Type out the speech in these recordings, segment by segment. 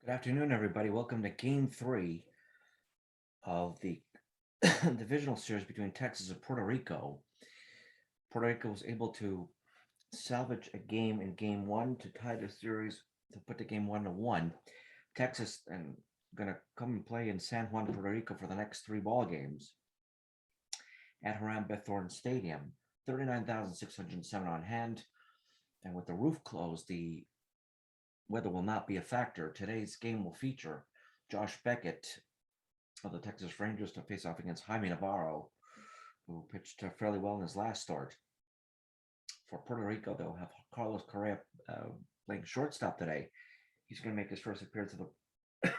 Good afternoon, everybody. Welcome to Game 3 of the divisional series between Texas and Puerto Rico. Puerto Rico was able to salvage a game in Game 1 to tie the series to put the game 1-1. Texas and going to come and play in San Juan, Puerto Rico for the next 3 ball games at Haram Bethorn Stadium. 39,607 on hand, and with the roof closed, the weather will not be a factor. Today's game will feature Josh Beckett of the Texas Rangers to face off against Jaime Navarro, who pitched fairly well in his last start. For Puerto Rico, they'll have Carlos Correa playing shortstop today. He's going to make his first appearance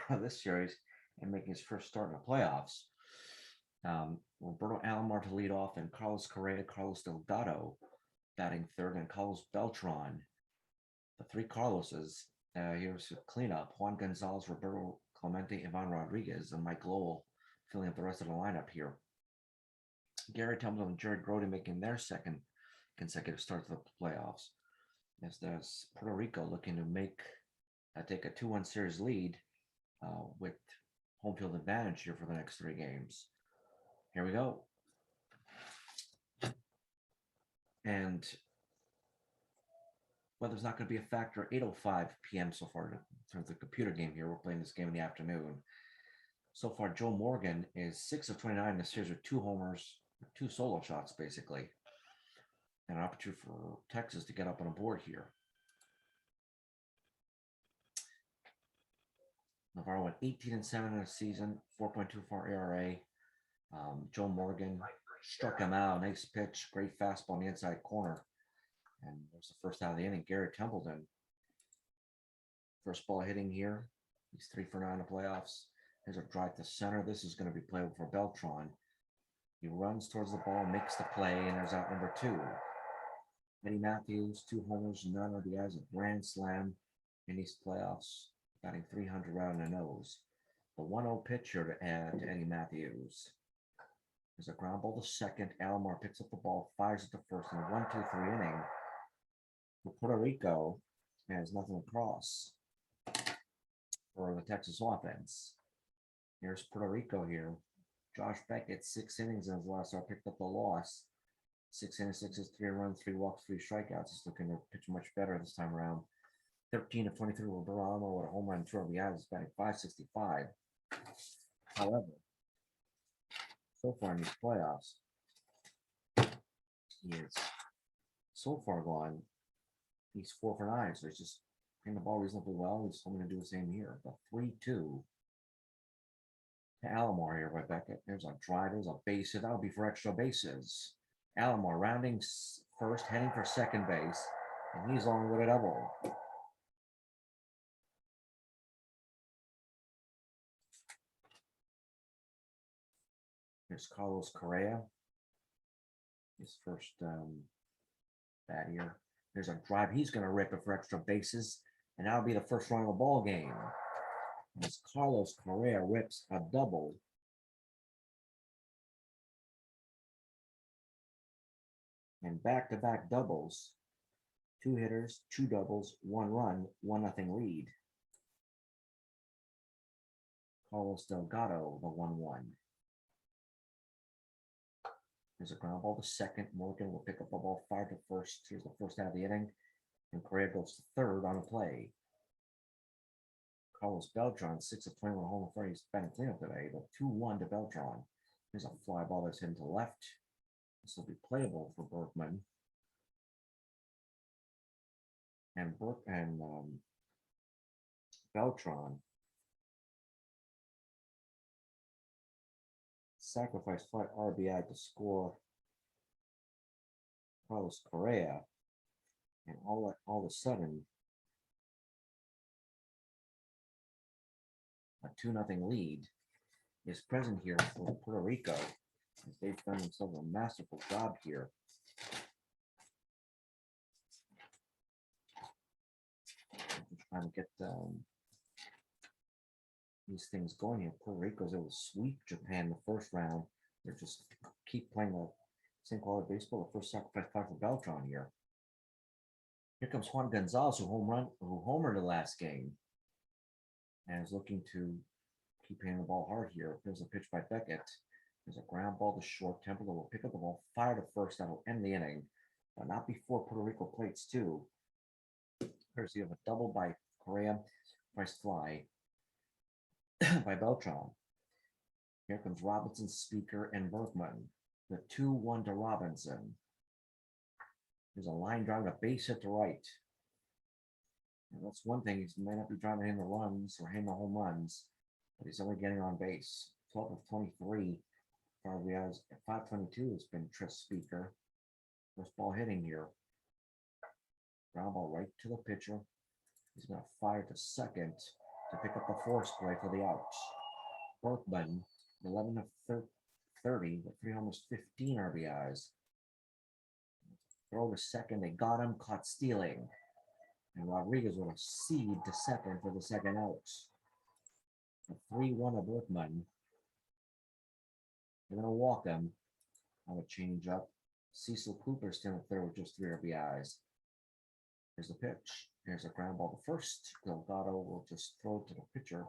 of this series and making his first start in the playoffs. Roberto Alomar to lead off, and Carlos Correa, Carlos Delgado batting third, and Carlos Beltran. The three Carloses. Here's a cleanup: Juan Gonzalez, Roberto Clemente, Ivan Rodriguez, and Mike Lowell filling up the rest of the lineup here. Gary Templeton and Jared Grody making their second consecutive start to the playoffs. As there's Puerto Rico looking to take a 2-1 series lead with home field advantage here for the next 3 games. Here we go. And weather's not going to be a factor. 8:05 p.m. so far in terms of the computer game here. We're playing this game in the afternoon. So far, Joe Morgan is 6 of 29 in the series with 2 homers, 2 solo shots, basically. And an opportunity for Texas to get up on a board here. Navarro went 18-7 in the season, 4.24 ERA. Joe Morgan struck him out. Nice pitch, great fastball on the inside corner. And there's the first out of the inning. Gary Templeton, first ball hitting here. He's 3 for 9 in the playoffs. There's a drive to center. This is going to be playable for Beltran. He runs towards the ball, makes the play, and there's out number 2. Eddie Matthews, 2 homers, none RBIs, a grand slam in these playoffs, batting 300 right on the nose. The 1-0 pitch here to add to Eddie Matthews. There's a ground ball to second. Alomar picks up the ball, fires it to first in a 1-2-3 inning. For Puerto Rico, has nothing across for the Texas offense. Here's Puerto Rico here. Josh Beckett, 6 innings in his last start, picked up the loss. 6 innings, 6 hits, 3 runs, 3 walks, 3 strikeouts. He's looking to pitch much better this time around. 13 of 23 with Baramo with a home run, 2 RBIs. He's batting .565. However, so far in these playoffs, he is so far gone. He's 4 for 9, so he's just hitting the ball reasonably well. He's hoping to do the same here. The 3-2 to Alomar here by Beckett. There's a drive. There's a base hit. That'll be for extra bases. Alomar rounding first, heading for second base, and he's on with a double. Here's Carlos Correa, his first bat here. There's a drive. He's going to rip it for extra bases, and that'll be the first run of the ball game. As Carlos Correa rips a double. And back-to-back doubles. 2 hitters, 2 doubles, 1 run, 1-0 lead. Carlos Delgado, the 1-1. There's a ground ball to second. Morgan will pick up the ball, fire to first. Here's the first out of the inning. And Correa goes to third on a play. Carlos Beltran, 6 of 21 home run. He's batting cleanup today. The 2-1 to Beltran. There's a fly ball that's hit to left. This will be playable for Berkman. And Beltran sacrificed 5 RBI to score Carlos Correa. And all of a sudden, a 2-0 lead is present here for Puerto Rico, as they've done themselves a masterful job here. Trying to get these things going here. Puerto Rico's able to sweep Japan in the first round. They're just keep playing the same quality baseball. The first sacrifice fly for Beltran here. Here comes Juan Gonzalez, who homered the last game. and is looking to keep hitting the ball hard here. There's a pitch by Beckett. There's a ground ball to short. Temple will pick up the ball, fire to first. That'll end the inning, but not before Puerto Rico plates two. Courtesy of a double by Correa, price fly by Beltran. Here comes Robinson, Speaker, and Berkman. The 2-1 to Robinson. There's a line drive, a base hit to right. And that's one thing. He may not be driving in the runs or hitting the home runs, but he's only getting on base. 12 of 23. RBIs at 522 has been Tris Speaker. First ball hitting here. Ground ball right to the pitcher. He's going to fire to second to pick up the force play for the out. Berkman, 11 of 30 with 3 homers, 15 RBIs. Throw to second. They got him, caught stealing. And Rodriguez with a seed to second for the second out. A 3-1 of Berkman. They're going to walk him. On a change up. Cecil Cooper still in third with just 3 RBIs. Here's the pitch. Here's a ground ball to first. Delgado will just throw to the pitcher.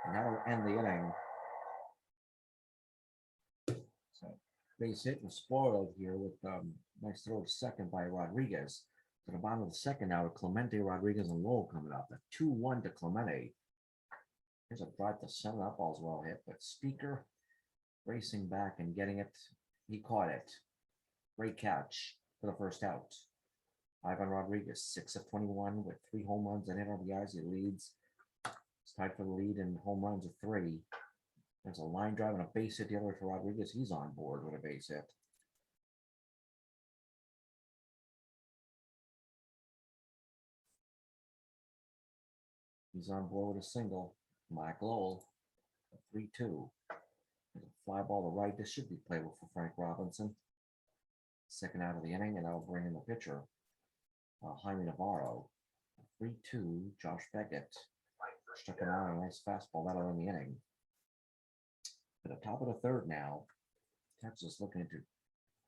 And that'll end the inning. So base hit was spoiled here with nice throw to second by Rodriguez. To the bottom of the second now with Clemente, Rodriguez, and Lowell coming up. A 2-1 to Clemente. Here's a drive to center. That ball's well hit, but Speaker racing back and getting it. He caught it. Great catch for the first out. Ivan Rodriguez, 6 of 21 with 3 home runs and 8 RBIs. He leads. He's tied for the lead in home runs of 3. There's a line drive and a base hit the other way for Rodriguez. He's on board with a base hit. He's on board with a single. Mack Lowell, 3-2. There's a fly ball to right. This should be playable for Frank Robinson. Second out of the inning, and that'll bring in the pitcher, Jaime Navarro. 3-2, Josh Beckett. Struck him out on a nice fastball. That'll end the inning. At the top of the third now, Texas looking to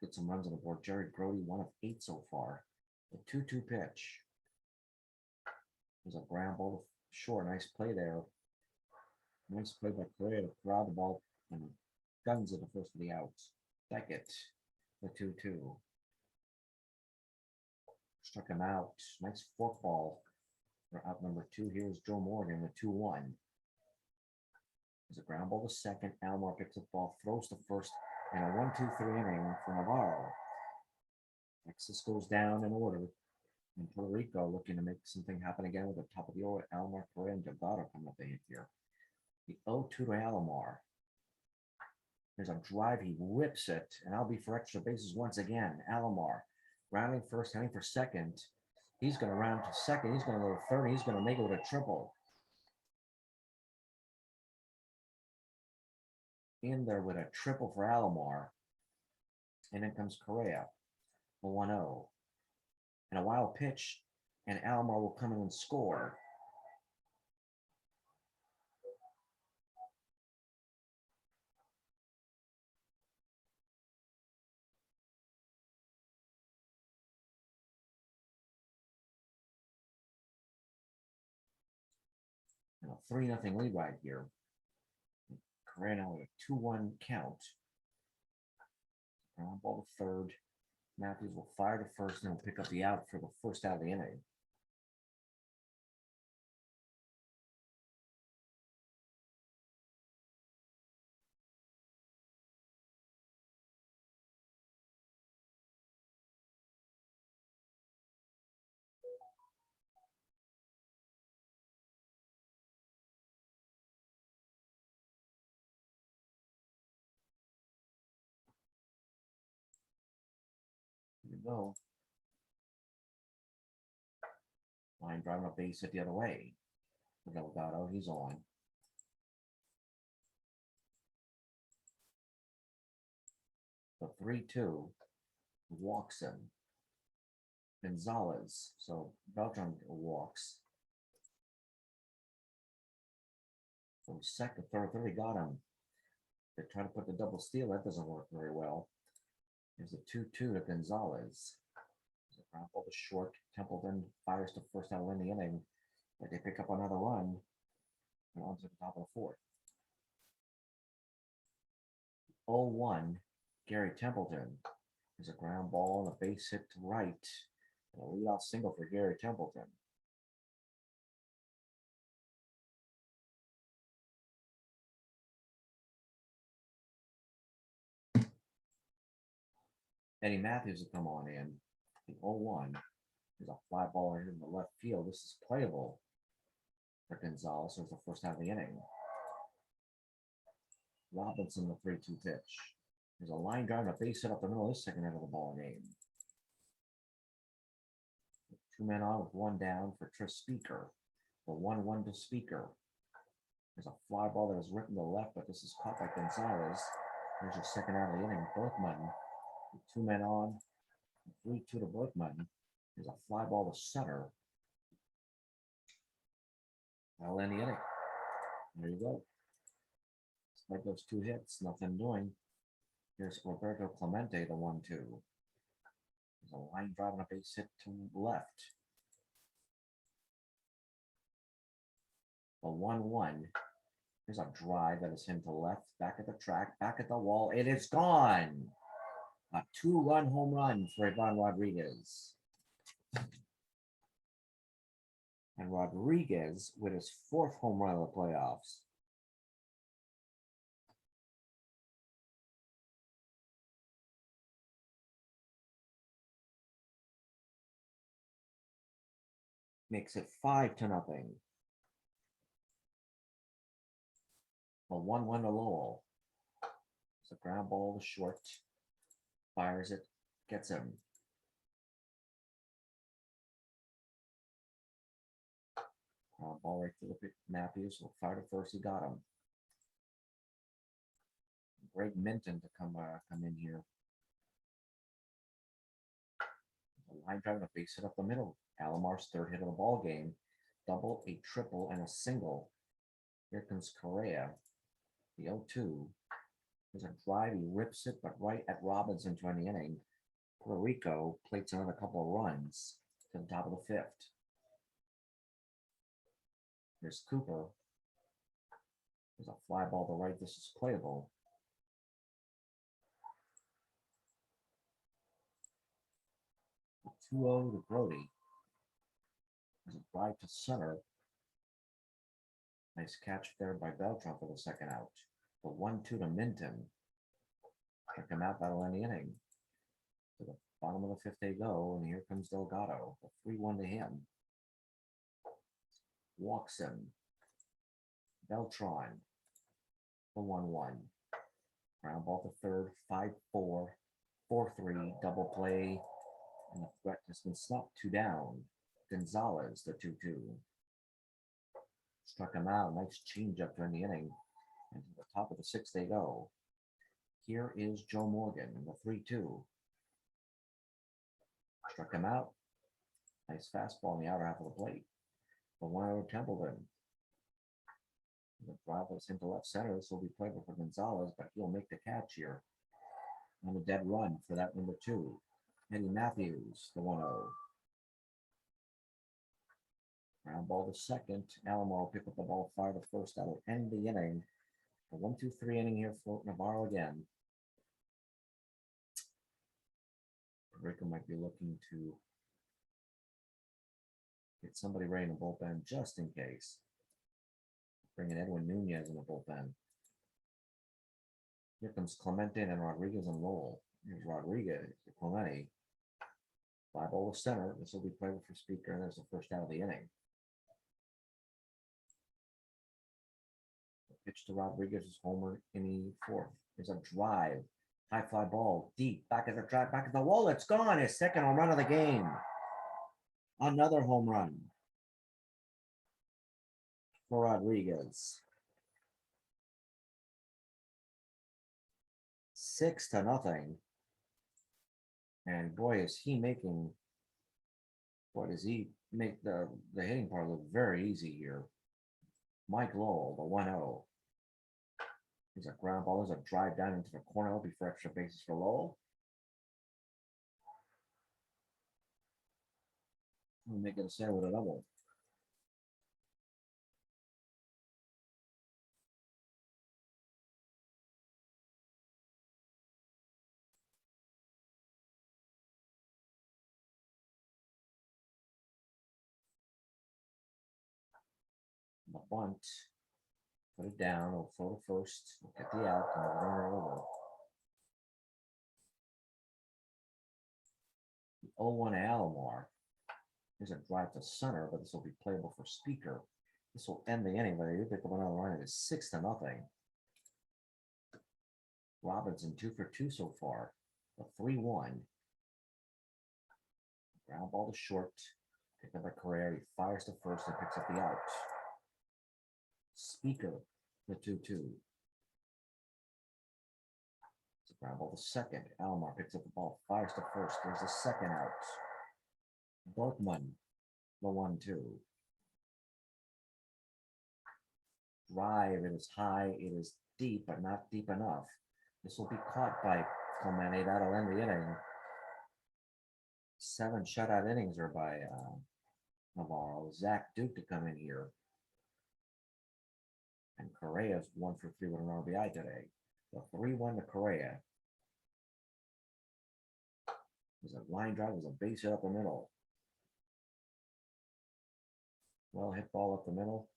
get some runs on the board. Jared Grody, 1 of 8 so far. The 2-2 pitch. There's a ground ball to short. Nice play there. Nice play by Correa to grab the ball and guns at the first of the outs. Beckett, the 2-2. Struck him out. Nice fork ball for out number 2. Here's Joe Morgan, the 2-1. There's a ground ball to second. Almar picks up the ball, throws to first, and a 1-2-3 inning for Navarro. Texas goes down in order. And Puerto Rico looking to make something happen again with the top of the order. Almar, Correa, and Delgado coming up the hit here. The 0-2 to Alomar. There's a drive. He whips it, and I'll be for extra bases once again. Alomar rounding first, heading for second. He's going to round to second. He's going to go to third. He's going to make it with a triple. In there with a triple for Alomar. And then comes Correa, the 1-0. And a wild pitch, and Alomar will come in and score. And a 3-0 lead right here. Correa now with a 2-1 count. Ground ball to third. Matthews will fire to first and will pick up the out for the first out of the inning. Here we go. Line driving a base hit the other way. For Delgado, he's on. The 3-2 walks him. Gonzalez. So Beltran walks. From second, third, he got him. They try to put the double steal. That doesn't work very well. There's a 2-2 to Gonzalez. There's a ground ball to short. Templeton fires to first out in the inning. But they pick up another run. And on to the top of the fourth. 0-1, Gary Templeton. There's a ground ball and a base hit to right. And a leadoff single for Gary Templeton. Eddie Matthews will come on in. The 0-1. There's a fly ball in the left field. This is playable for Gonzalez. There's the first half of the inning. Robinson, the 3-2 pitch. There's a line drive and a base hit up the middle of this second half of the ball game. 2 men on with 1 down for Tris Speaker. The 1-1 to Speaker. There's a fly ball that is ripped to the left, but this is caught by Gonzalez. There's your second out of the inning. Berkman, 2 men on, 3-2 to Berkman. There's a fly ball to center. That'll end the inning. There you go. Despite those 2 hits, nothing doing. Here's Roberto Clemente, the 1-2. There's a line drive and a base hit to left. The 1-1. There's a drive that is him to left, back at the track, back at the wall. It is gone. A 2-run home run for Ivan Rodriguez. And Rodriguez with his 4th home run of the playoffs. Makes it 5-0. A 1-1 to Lowell. It's a ground ball to short. Fires it, gets him. Ball right to the Matthews. Will fire to first. He got him. Greg Minton to come in here. A line drive and a base hit up the middle. Alamar's 3rd hit of the ball game. Double, a triple, and a single. Here comes Correa. The 0-2. There's a drive. He rips it, but right at Robinson to end the inning. Puerto Rico plates another couple of runs to the top of the 5th. There's Cooper. There's a fly ball to right. This is playable. The 2-0 to Brody. There's a drive to center. Nice catch there by Beltran for the second out. The 1-2 to Minton. Check him out. That'll end the inning. To the bottom of the 5th they go, and here comes Delgado. The 3-1 to him. Walks him. Beltran. The 1-1. Ground ball to third. 5-4. 4-3. Double play. And the threat has been stopped. 2 down. Gonzalez, the 2-2. Struck him out. Nice changeup during the inning. And to the top of the 6th they go. Here is Joe Morgan, the 3-2. Struck him out. Nice fastball in the outer half of the plate. The 1-0 Templeton. The drive was into left center. This will be playable for Gonzalez, but he'll make the catch here. On a dead run for that number 2. Eddie Matthews, the 1-0. Ground ball to second. Alomar will pick up the ball, fire the first. That'll end the inning. A 1-2-3 inning here for Navarro again. Rico might be looking to get somebody ready in the bullpen just in case. Bringing Edwin Nunez in the bullpen. Here comes Clemente and Rodriguez and Lowell. Here's Rodriguez, Clemente. Fly ball to center. This will be playable for Speaker, and there's the first out of the inning. Pitch to Rodriguez is homer in the 4th. There's a drive. High fly ball. Deep. Back at the track. Back at the wall. It's gone. His 2nd home run of the game. Another home run for Rodriguez. 6-0. And boy, is he making, what does he make the hitting part look very easy here. Mike Lowell, the 1-0. There's a ground ball. There's a drive down into the corner. It'll be for extra bases for Lowell. We'll make it a sale with a double. The bunt. Put it down. We'll throw to first. We'll get the out and we'll run it over. The 0-1 Alomar. Here's a drive to center, but this will be playable for Speaker. This will end the inning, but you pick up another run. It is 6-0. Robinson 2 for 2 so far. A 3-1. Ground ball to short. Pick up a Correa. He fires to first and picks up the out. Speaker, the 2-2. It's a ground ball to second. Alomar picks up the ball, fires to first. There's the second out. Berkman, the 1-2. Drive, it is high, it is deep, but not deep enough. This will be caught by Clemente. That'll end the inning. 7 shutout innings are by Navarro. Zach Duke to come in here. And Correa's 1 for 3 with an RBI today. The 3-1 to Correa. There's a line drive, there's a base hit up the middle. Well hit ball up the middle.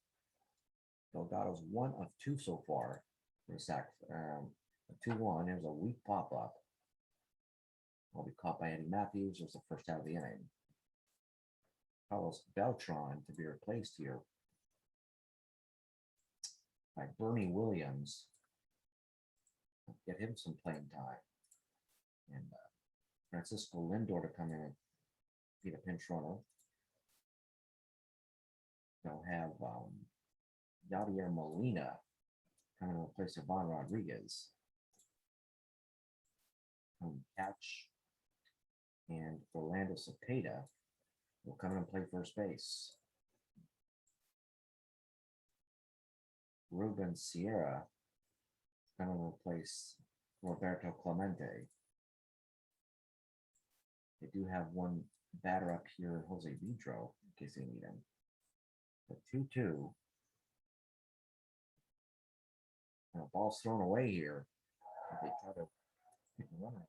Delgado's 1 of 2 so far. For a sack. A 2-1. Here's a weak pop up. Will be caught by Eddie Matthews. There's the first out of the inning. Carlos Beltran to be replaced here by Bernie Williams. Get him some playing time. And Francisco Lindor to come in and be the pinch runner. They'll have Yadier Molina coming to replace Ivan Rodriguez. Catch. And Orlando Cepeda will come in and play first base. Ruben Sierra going to replace Roberto Clemente. They do have one batter up here, Jose Vidro, in case they need him. The 2-2. And a ball's thrown away here. They try to pick the runner off.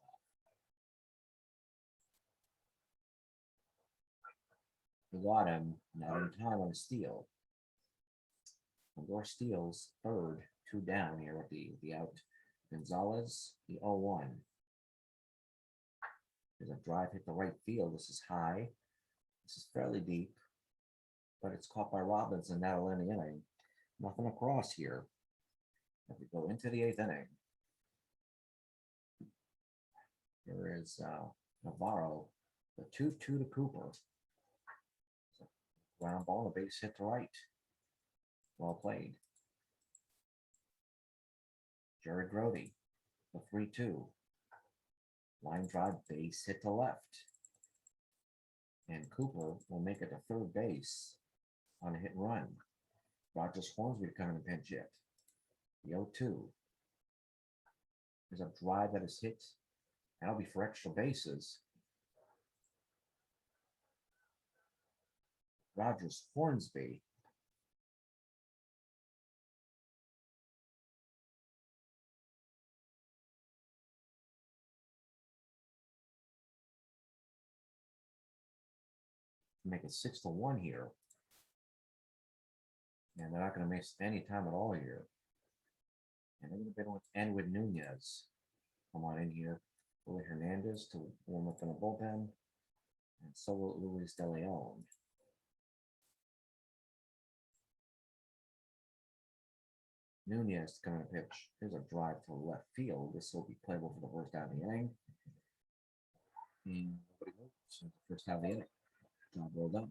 They got him, not in time on a steal. Lindor steals third, 2 down here with the out. Gonzalez, the 0-1. There's a drive hit the right field. This is high. This is fairly deep, but it's caught by Robinson. That'll end the inning. Nothing across here. As we go into the 8th inning. Here is Navarro, the 2-2 to Cooper. Ground ball, a base hit to right. Well played. Jared Grody, the 3-2. Line drive, base hit to left. And Cooper will make it to third base on a hit and run. Rogers Hornsby to come in and pinch hit. The 0-2. There's a drive that is hit. That'll be for extra bases. Rogers Hornsby. Make it 6-1 here. And they're not going to miss any time at all here. And they're going to end with Nunez. Come on in here. Willie Hernandez to warm up in the bullpen. And so will Luis De Leon. Nunez coming to pitch. Here's a drive to left field. This will be playable for the first out of the inning. And nobody moves in the first out of the inning. Job well done.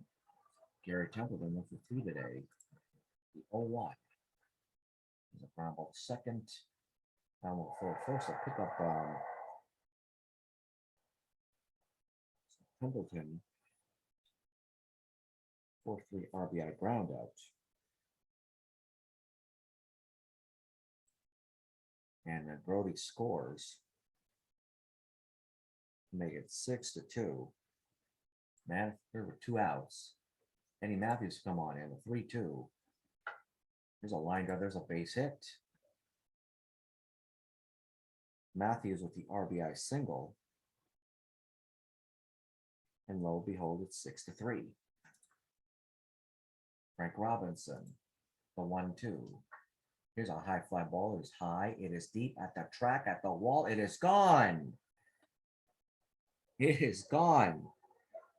Gary Templeton went for 3 today. The 0-1. There's a ground ball second. For first, a pickup Templeton. 4-3 RBI ground out. And Brody scores. Make it 6-2. Man, there were 2 outs. Eddie Matthews come on in, a 3-2. There's a line drive, there's a base hit. Matthews with the RBI single. And lo and behold, it's 6-3. Frank Robinson The 1-2. Here's a high fly ball. It is high. It is deep at the track, at the wall. It is gone. It is gone.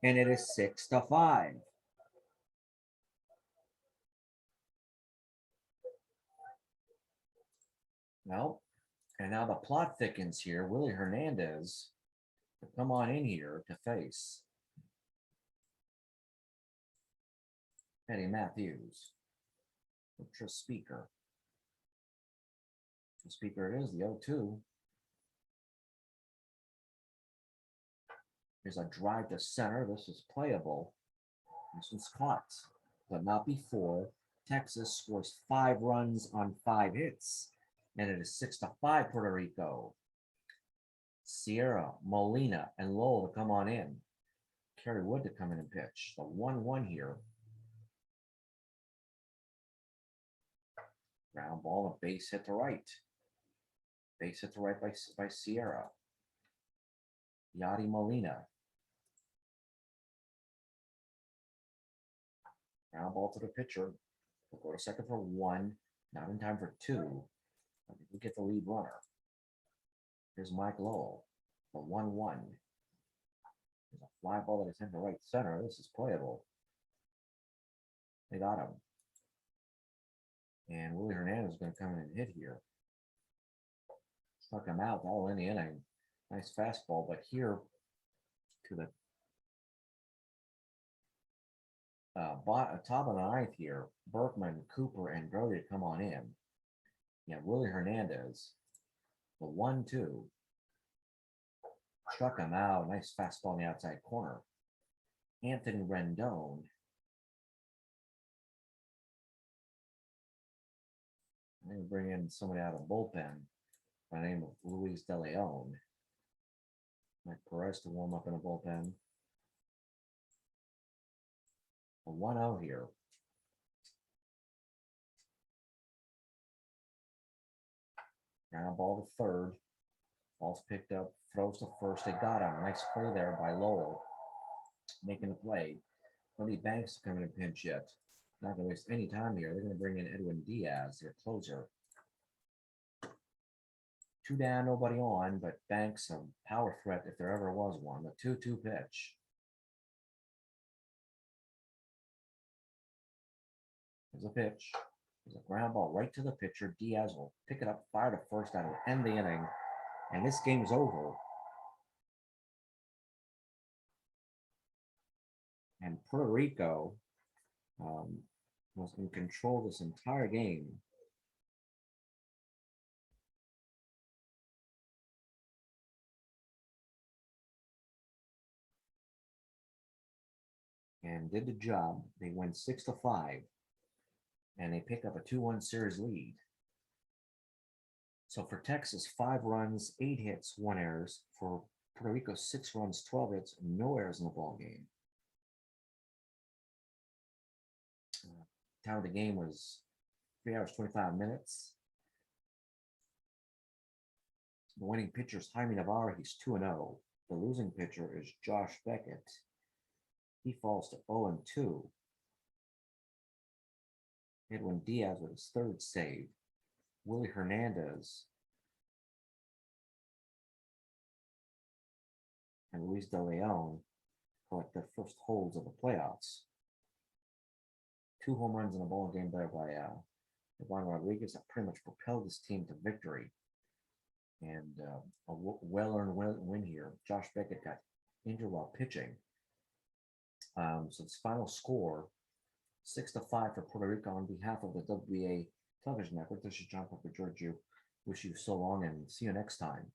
And it is 6-5. Well, and now the plot thickens here. Willie Hernandez to come on in here to face Eddie Matthews. Ultra Speaker. The speaker is the 0-2. There's a drive to center. This is playable. This one's caught, but not before. Texas scores 5 runs on 5 hits, and it is 6-5 Puerto Rico. Sierra, Molina, and Lowell to come on in. Kerry Wood to come in and pitch. The 1-1 here. Ground ball, a base hit to right. Base hit to right by Sierra. Yadi Molina. Ground ball to the pitcher. We'll go to second for 1. Not in time for 2. We get the lead runner. Here's Mike Lowell. The 1-1. There's a fly ball that is in the right center. This is playable. They got him. And Willie Hernandez is going to come in and hit here. Struck him out all in the inning. Nice fastball, but here to the top of the ninth here, Berkman, Cooper, and Brody come on in. Yeah, Willie Hernandez, the 1-2. Struck him out. Nice fastball in the outside corner. Anthony Rendon. I'm going to bring in somebody out of the bullpen by the name of Luis De Leon. Mike Perez to warm up in a bullpen. A 1-0 here. Ground ball to third. Ball's picked up. Throws to first. They got him. Nice play there by Lowell. Making the play. Nobody Banks to come in and pinch yet. Not going to waste any time here. They're going to bring in Edwin Diaz, their closer. 2 down, nobody on, but Banks a power threat if there ever was one. The 2-2 pitch. There's a pitch. There's a ground ball right to the pitcher. Diaz will pick it up, fire to first. That will end the inning. And this game's over. And Puerto Rico was in control this entire game. And did the job. They win 6-5. And they pick up a 2-1 series lead. So for Texas, 5 runs, 8 hits, 1 errors. For Puerto Rico, 6 runs, 12 hits, no errors in the ball game. Time of the game was 3 hours, 25 minutes. The winning pitcher is Jaime Navarro. He's 2-0. The losing pitcher is Josh Beckett. He falls to 0-2. Edwin Diaz with his 3rd save. Willie Hernandez and Luis De Leon collect their first holds of the playoffs. 2 home runs in a ball game there by Ivan Rodriguez that pretty much propelled this team to victory. And a well-earned win here. Josh Beckett got injured while pitching. So it's final score, 6-5 for Puerto Rico on behalf of the WBA television network. This is John Papa Georgiou. Wish you so long and see you next time.